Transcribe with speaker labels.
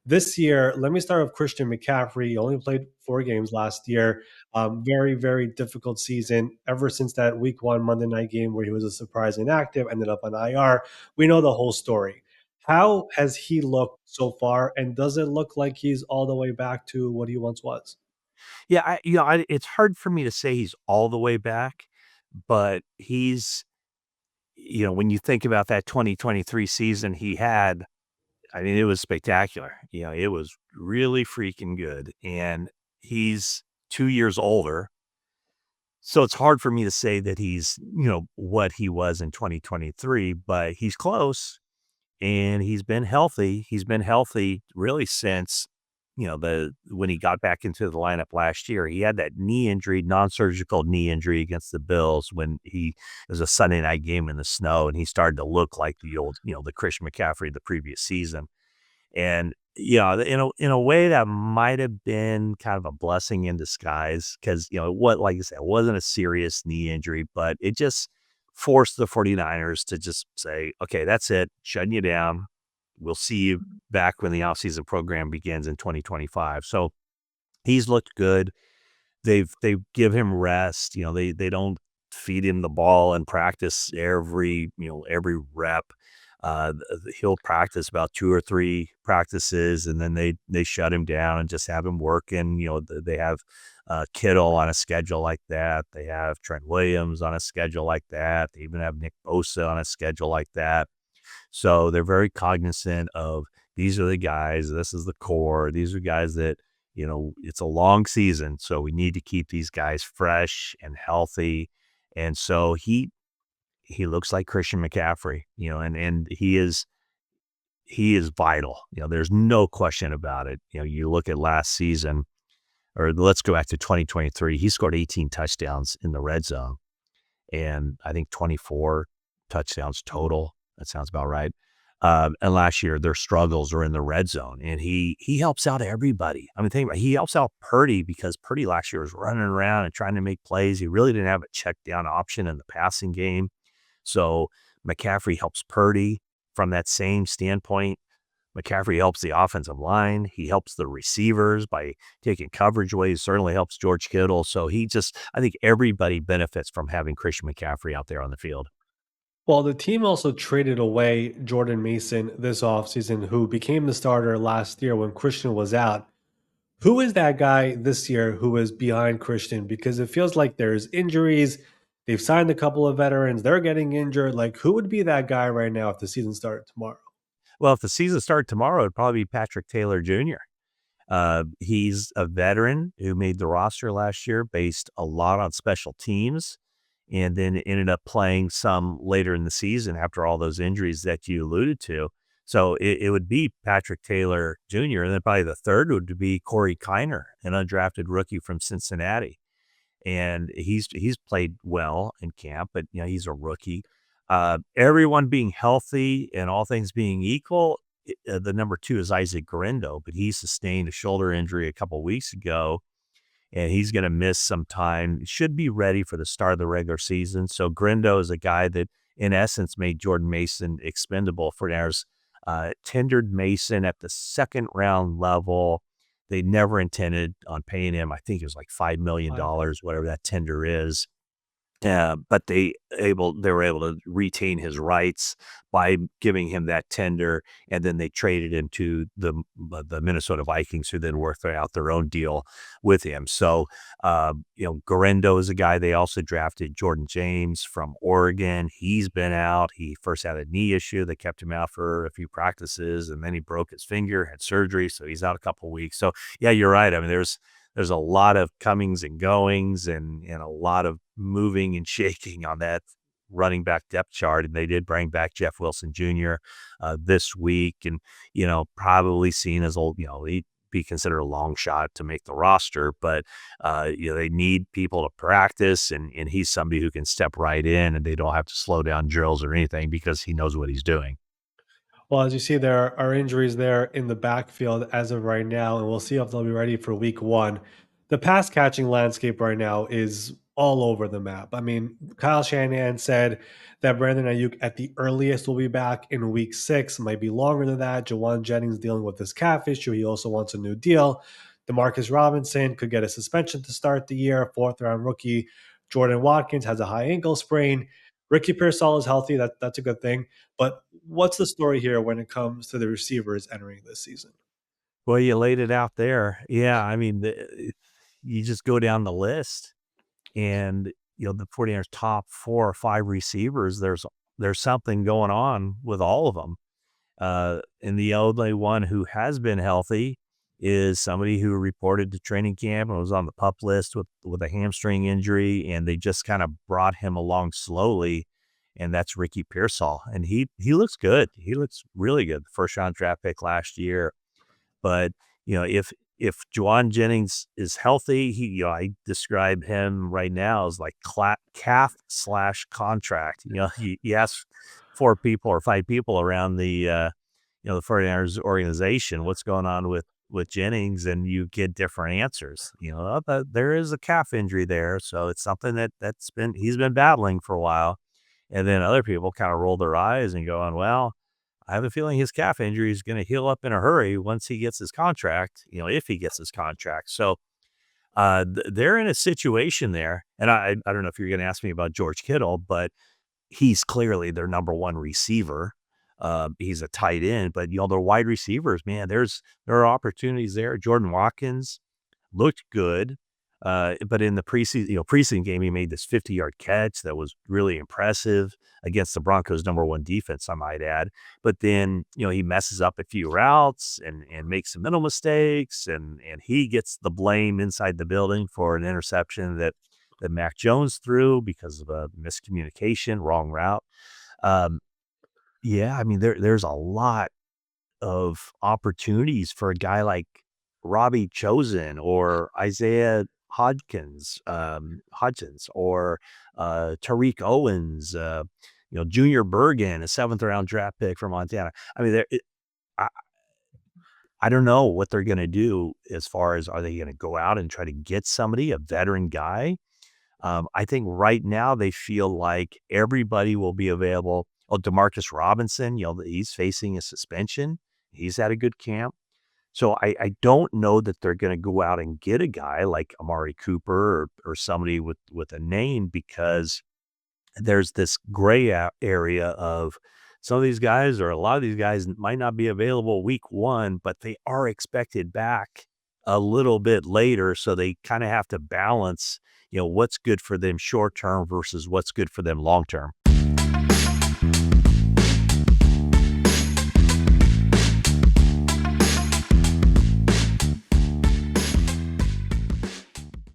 Speaker 1: This year, let me start with Christian McCaffrey. He only played 4 games last year. Very, very difficult season. Ever since that Week 1 Monday night game where he was a surprise inactive, ended up on IR. We know the whole story. How has he looked so far, and does it look like he's all the way back to what he once was?
Speaker 2: Yeah, it's hard for me to say he's all the way back, but he's when you think about that 2023 season he had, I mean, it was spectacular. It was really freaking good, and he's 2 years older, so it's hard for me to say that he's, what he was in 2023, but he's close. And he's been healthy. He's been healthy really since, the when he got back into the lineup last year. He had that knee injury, non-surgical knee injury against the Bills when it was a Sunday night game in the snow, and he started to look like the old, the Christian McCaffrey of the previous season. And, in a way that might have been kind of a blessing in disguise because, what like I said, it wasn't a serious knee injury, but it just forced the 49ers to just say, "Okay, that's it. Shutting you down. We'll see you back when the offseason program begins in 2025." So, he's looked good. They give him rest. They don't feed him the ball and practice every rep. He'll practice about 2 or 3 practices, and then they shut him down and just have him working. They have Kittle on a schedule like that. They have Trent Williams on a schedule like that. They even have Nick Bosa on a schedule like that. So they're very cognizant of these are the guys, this is the core. These are guys that, it's a long season, so we need to keep these guys fresh and healthy. And so he looks like Christian McCaffrey, and he is vital. There's no question about it. You look at last season, or let's go back to 2023. He scored 18 touchdowns in the red zone, and I think 24 touchdowns total. That sounds about right. And last year, their struggles are in the red zone, and he helps out everybody. I mean, think about it, he helps out Purdy because Purdy last year was running around and trying to make plays. He really didn't have a check down option in the passing game. So McCaffrey helps Purdy from that same standpoint. McCaffrey helps the offensive line. He helps the receivers by taking coverage away. He certainly helps George Kittle. So I think everybody benefits from having Christian McCaffrey out there on the field.
Speaker 1: Well, the team also traded away Jordan Mason this offseason, who became the starter last year when Christian was out. Who is that guy this year who is behind Christian? Because it feels like there's injuries. They've signed a couple of veterans. They're getting injured. Like, who would be that guy right now if the season started tomorrow?
Speaker 2: Well, if the season started tomorrow, it'd probably be Patrick Taylor Jr. He's a veteran who made the roster last year based a lot on special teams and then ended up playing some later in the season after all those injuries that you alluded to. So it would be Patrick Taylor Jr. And then probably the third would be Corey Kiner, an undrafted rookie from Cincinnati. And he's played well in camp, but he's a rookie. Everyone being healthy and all things being equal, the number 2 is Isaac Guerendo, but he sustained a shoulder injury a couple weeks ago, and he's going to miss some time. Should be ready for the start of the regular season. So Guerendo is a guy that, in essence, made Jordan Mason expendable. For tendered Mason at the second round level. They never intended on paying him. I think it was like $5 million,
Speaker 1: Five.
Speaker 2: whatever that tender is. But they were able to retain his rights by giving him that tender, and then they traded him to the Minnesota Vikings, who then worked out their own deal with him. So, Guerendo is a guy. They also drafted Jordan James from Oregon. He's been out. He first had a knee issue that kept him out for a few practices, and then he broke his finger, had surgery, so he's out a couple weeks. So, yeah, you're right. I mean, there's a lot of comings and goings and a lot of moving and shaking on that running back depth chart. And they did bring back Jeff Wilson Jr. This week, and probably seen as he'd be considered a long shot to make the roster, but they need people to practice, and he's somebody who can step right in, and they don't have to slow down drills or anything because he knows what he's doing.
Speaker 1: Well, as you see, there are injuries there in the backfield as of right now, and we'll see if they'll be ready for week 1. The pass catching landscape right now is all over the map. I mean, Kyle Shanahan said that Brandon Aiyuk at the earliest will be back in week 6, might be longer than that. Jawan Jennings dealing with this calf issue. He also wants a new deal. Demarcus Robinson could get a suspension to start the year. Fourth round rookie Jordan Watkins has a high ankle sprain. Ricky Pearsall is healthy. That's a good thing. But what's the story here when it comes to the receivers entering this season?
Speaker 2: Well, you laid it out there. Yeah, I mean, you just go down the list and, the 49ers top 4 or 5 receivers, there's something going on with all of them. And the only one who has been healthy is somebody who reported to training camp and was on the pup list with a hamstring injury, and they just kind of brought him along slowly, and that's Ricky Pearsall. And he looks good. He looks really good. First round draft pick last year. But, if Juwan Jennings is healthy, I describe him right now as like calf/contract. You ask 4 people or 5 people around the 49ers organization, what's going on with Jennings, and you get different answers. But there is a calf injury there, so it's something he's been battling for a while. And then other people kind of roll their eyes and go on, well, I have a feeling his calf injury is going to heal up in a hurry once he gets his contract, if he gets his contract. So they're in a situation there. And I don't know if you're going to ask me about George Kittle, but he's clearly their number 1 receiver. He's a tight end, but their wide receivers, man, there are opportunities there. Jordan Watkins looked good. But in the preseason game, he made this 50-yard catch that was really impressive against the Broncos' number 1 defense, I might add. But then, he messes up a few routes and makes some mental mistakes, and he gets the blame inside the building for an interception that Mac Jones threw because of a miscommunication, wrong route. Um, yeah, I mean, there's a lot of opportunities for a guy like Robbie Chosen or Isaiah Hodgins or Tariq Owens, Junior Bergen, a 7th round draft pick from Montana. I mean, I, I don't know what they're going to do as far as, are they going to go out and try to get somebody, a veteran guy? I think right now they feel like everybody will be available. Oh, Demarcus Robinson, he's facing a suspension. He's had a good camp. So I don't know that they're going to go out and get a guy like Amari Cooper or somebody with a name, because there's this gray area of some of these guys, or a lot of these guys might not be available week 1, but they are expected back a little bit later. So they kind of have to balance, what's good for them short term versus what's good for them long term.